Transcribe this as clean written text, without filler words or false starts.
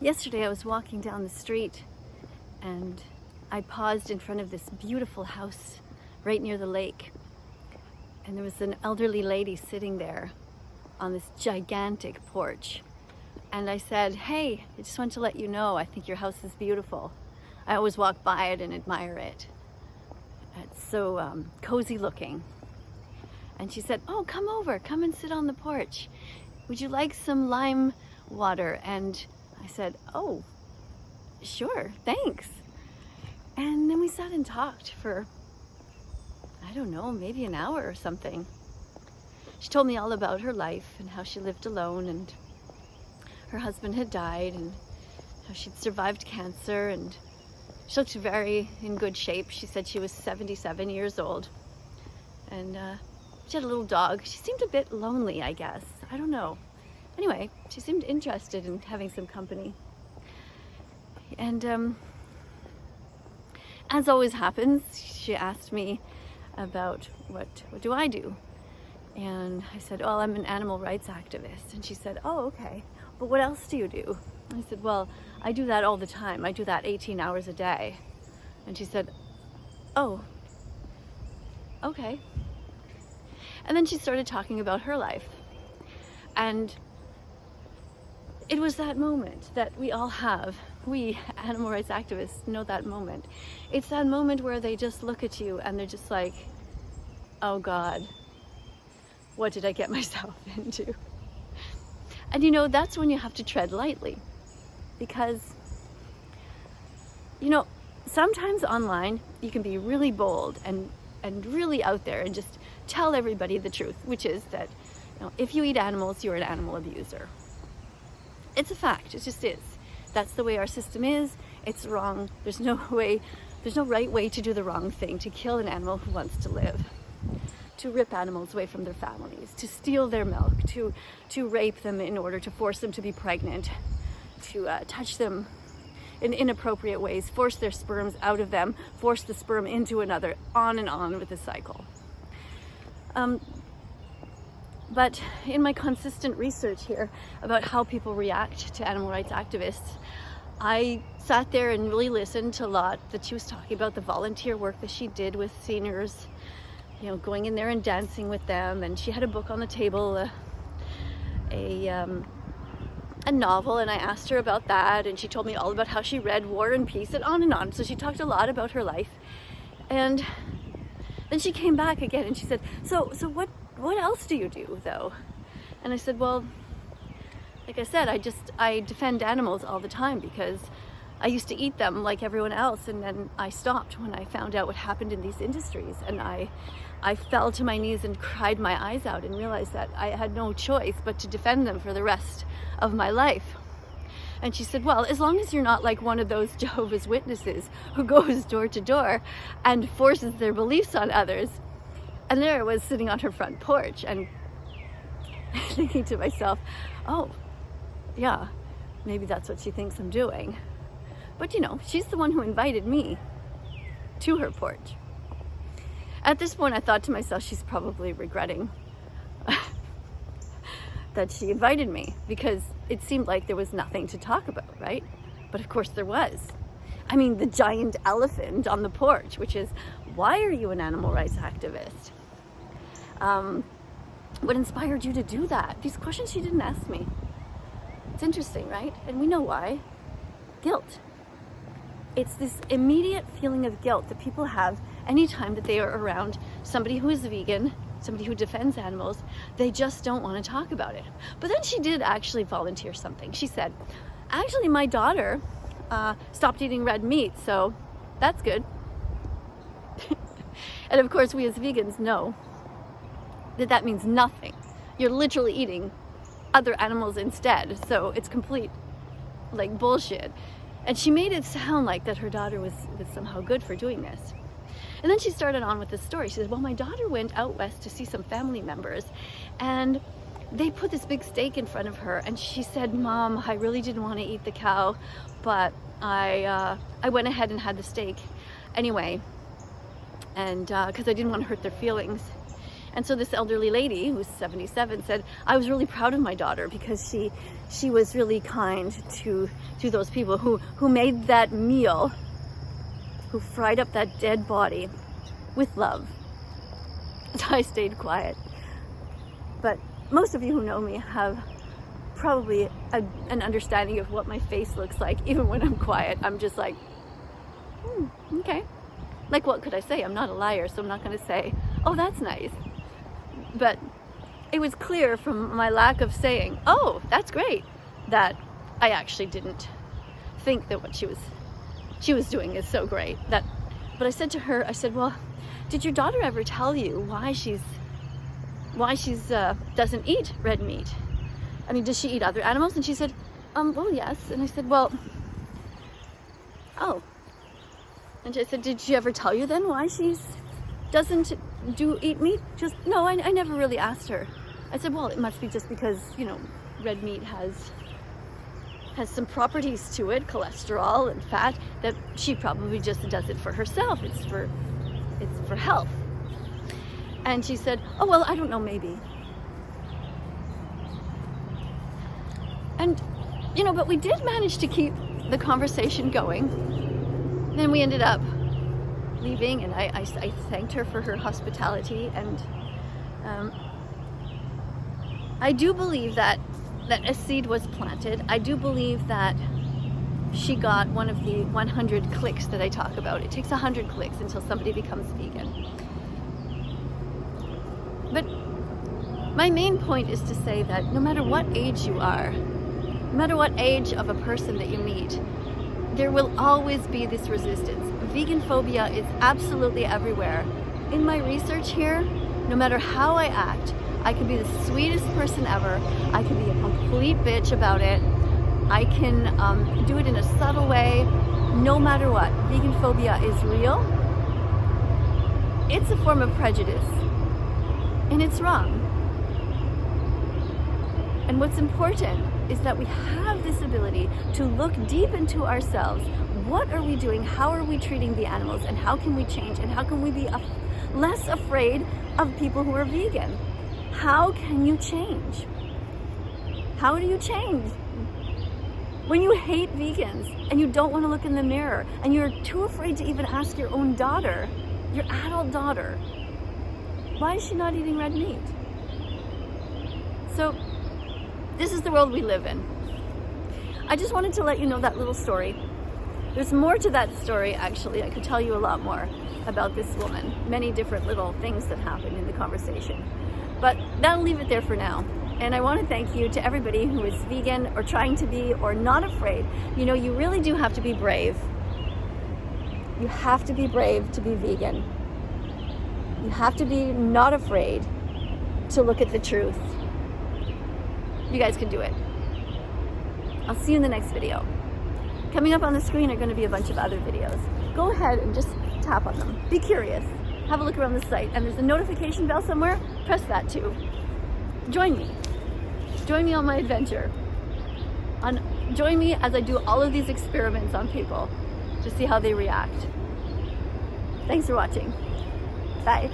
Yesterday I was walking down the street and I paused in front of this beautiful house right near the lake. And there was an elderly lady sitting there on this gigantic porch. And I said, "Hey, I just want to let you know, I think your house is beautiful. I always walk by it and admire it. It's so cozy looking." And she said, "Oh, come over, come and sit on the porch. Would you like some lime water?" And I said, "Oh, sure, thanks." And then we sat and talked for, I don't know, maybe an hour or something. She told me all about her life and how she lived alone and her husband had died and how she'd survived cancer, and she looked very in good shape. She said she was 77 years old and she had a little dog. She seemed a bit lonely, I guess. I don't know. Anyway, she seemed interested in having some company. And as always happens, she asked me about what do I do? And I said, "Oh, I'm an animal rights activist." And she said, "Oh, okay. But what else do you do?" I said, "Well, I do that all the time. I do that 18 hours a day." And she said, "Oh, okay." And then she started talking about her life. And it was that moment that we all have. We animal rights activists know that moment. It's that moment where they just look at you and they're just like, "Oh God, what did I get myself into?" And you know, that's when you have to tread lightly, because, you know, sometimes online you can be really bold and really out there and just tell everybody the truth, which is that, you know, if you eat animals, you're an animal abuser. It's a fact. It just is. That's the way our system is. It's wrong. There's no right way to do the wrong thing, to kill an animal who wants to live, to rip animals away from their families, to steal their milk, to rape them in order to force them to be pregnant, to touch them in inappropriate ways, force their sperms out of them, force the sperm into another, on and on with the cycle. But in my consistent research here about how people react to animal rights activists, I sat there and really listened to a lot that she was talking about, the volunteer work that she did with seniors, you know, going in there and dancing with them. And she had a book on the table, a novel, and I asked her about that, and she told me all about how she read War and Peace and on and on. So she talked a lot about her life. And then she came back again and she said, so what else do you do though? And I said, well, like I said, I defend animals all the time because I used to eat them like everyone else, and then I stopped when I found out what happened in these industries, and I fell to my knees and cried my eyes out and realized that I had no choice but to defend them for the rest of my life. And she said, well, as long as you're not like one of those Jehovah's Witnesses who goes door to door and forces their beliefs on others. And there I was sitting on her front porch and thinking to myself, oh, yeah, maybe that's what she thinks I'm doing. But you know, she's the one who invited me to her porch. At this point, I thought to myself, she's probably regretting that she invited me, because it seemed like there was nothing to talk about, right? But of course there was. I mean, the giant elephant on the porch, which is, why are you an animal rights activist? What inspired you to do that? These questions she didn't ask me. It's interesting, right? And we know why. Guilt. It's this immediate feeling of guilt that people have anytime that they are around somebody who is vegan, somebody who defends animals. They just don't want to talk about it. But then she did actually volunteer something. She said, actually, my daughter stopped eating red meat, so that's good. And of course, we as vegans know that that means nothing. You're literally eating other animals instead, so it's complete like bullshit. And she made it sound like that her daughter was somehow good for doing this. And then she started on with this story. She said, well, my daughter went out west to see some family members, and they put this big steak in front of her, and she said, Mom, I really didn't want to eat the cow, but I went ahead and had the steak anyway, and because I didn't want to hurt their feelings. And so this elderly lady who's 77 said, I was really proud of my daughter because she was really kind to those people who made that meal, who fried up that dead body with love. So I stayed quiet. But most of you who know me have probably an understanding of what my face looks like. Even when I'm quiet, I'm just like, okay. Like, what could I say? I'm not a liar, so I'm not going to say, oh, that's nice. But it was clear from my lack of saying, oh, that's great, that I actually didn't think that what she was doing is so great. But I said to her, I said, well, did your daughter ever tell you why she's doesn't eat red meat? I mean, does she eat other animals? And she said, well, yes. And I said, well, oh. And she said, did she ever tell you then why she doesn't eat meat? Just, no, I never really asked her. I said, well, it must be just because, red meat has some properties to it, cholesterol and fat, that she probably just does it for herself. It's for health. And she said, oh, well, I don't know, maybe. And, but we did manage to keep the conversation going. Then we ended up leaving, and I thanked her for her hospitality. And I do believe that a seed was planted. I do believe that she got one of the 100 clicks that I talk about. It takes 100 clicks until somebody becomes vegan. But my main point is to say that no matter what age you are, no matter what age of a person that you meet, there will always be this resistance. Vegan phobia is absolutely everywhere. In my research here, no matter how I act, I can be the sweetest person ever. I can be a complete bitch about it. I can do it in a subtle way. No matter what, vegan phobia is real. It's a form of prejudice, and it's wrong. And what's important is that we have this ability to look deep into ourselves. What are we doing? How are we treating the animals? And how can we change? And how can we be less afraid of people who are vegan? How can you change? How do you change? When you hate vegans and you don't want to look in the mirror and you're too afraid to even ask your own daughter, your adult daughter, why is she not eating red meat? So, this is the world we live in. I just wanted to let you know that little story. There's more to that story, actually. I could tell you a lot more about this woman. Many different little things that happened in the conversation. But that'll leave it there for now. And I want to thank you to everybody who is vegan or trying to be or not afraid. You really do have to be brave. You have to be brave to be vegan. You have to be not afraid to look at the truth. You guys can do it. I'll see you in the next video. Coming up on the screen are going to be a bunch of other videos. Go ahead and just tap on them. Be curious. Have a look around the site. And there's a notification bell somewhere. Press that too. Join me. Join me on my adventure. Join me as I do all of these experiments on people to see how they react. Thanks for watching. Bye.